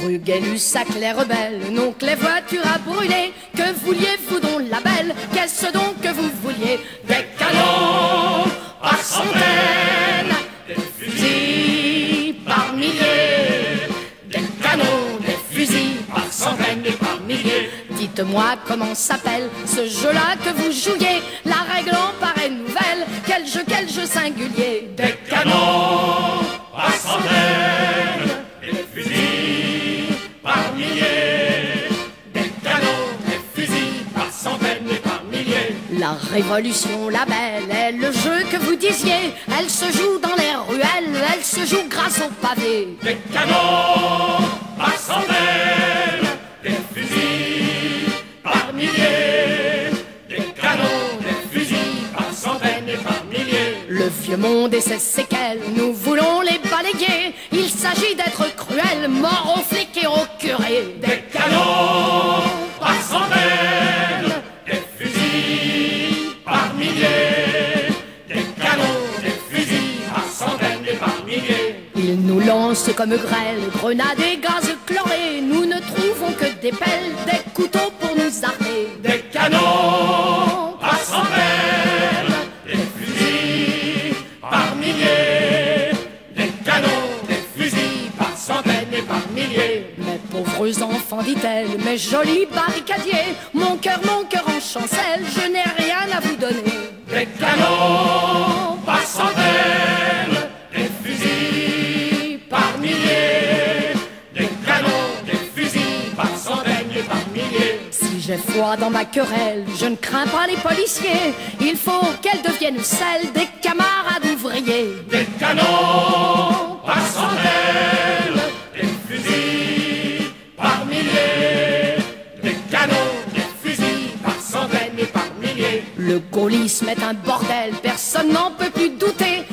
Rue Gay-Lussac, les rebelles n'ont que les voitures à brûler. Que vouliez-vous donc, la belle? Qu'est-ce donc que vous vouliez? Des canons par centaines, des fusils par milliers. Des canons, des fusils par centaines et par milliers. Dites-moi comment s'appelle ce jeu-là que vous jouiez? La règle en paraît nouvelle. Quel jeu singulier! Des canons par centaines, des fusils par milliers. Des canons, des fusils par centaines et par milliers. La révolution, la belle, est le jeu que vous disiez. Elle se joue dans les ruelles, elle se joue grâce au pavé. Des canons par centaines, des fusils par milliers. Des canons, des fusils par centaines et par milliers. Le vieux monde et ses séquelles, nous voulons les balayer. Il s'agit d'être cruel, mort aux flics et aux curés. Des canons par centaines, des fusils par milliers. Des canons, des fusils par centaines et par milliers. Ils nous lancent comme grêle, grenades et gaz chlorés. Nous ne trouvons que des pelles, des couteaux pour nous armer. Des canons par centaines, des fusils par milliers. Des canons, des fusils par centaines et par milliers. Mes pauvres enfants, dit-elle, mes jolis barricadiers, mon cœur en chancelle, je n'ai rien à vous donner. Des canons par centaines, des fusils par milliers. Des canons, des fusils par centaines et par milliers. Si j'ai foi dans ma querelle, je ne crains pas les policiers. Il faut qu'elles deviennent celles des camarades ouvriers. Des canons par centaines, des fusils par milliers. Des canons, des fusils par centaines et par milliers. Le gaullisme est un bordel, personne n'en peut plus douter.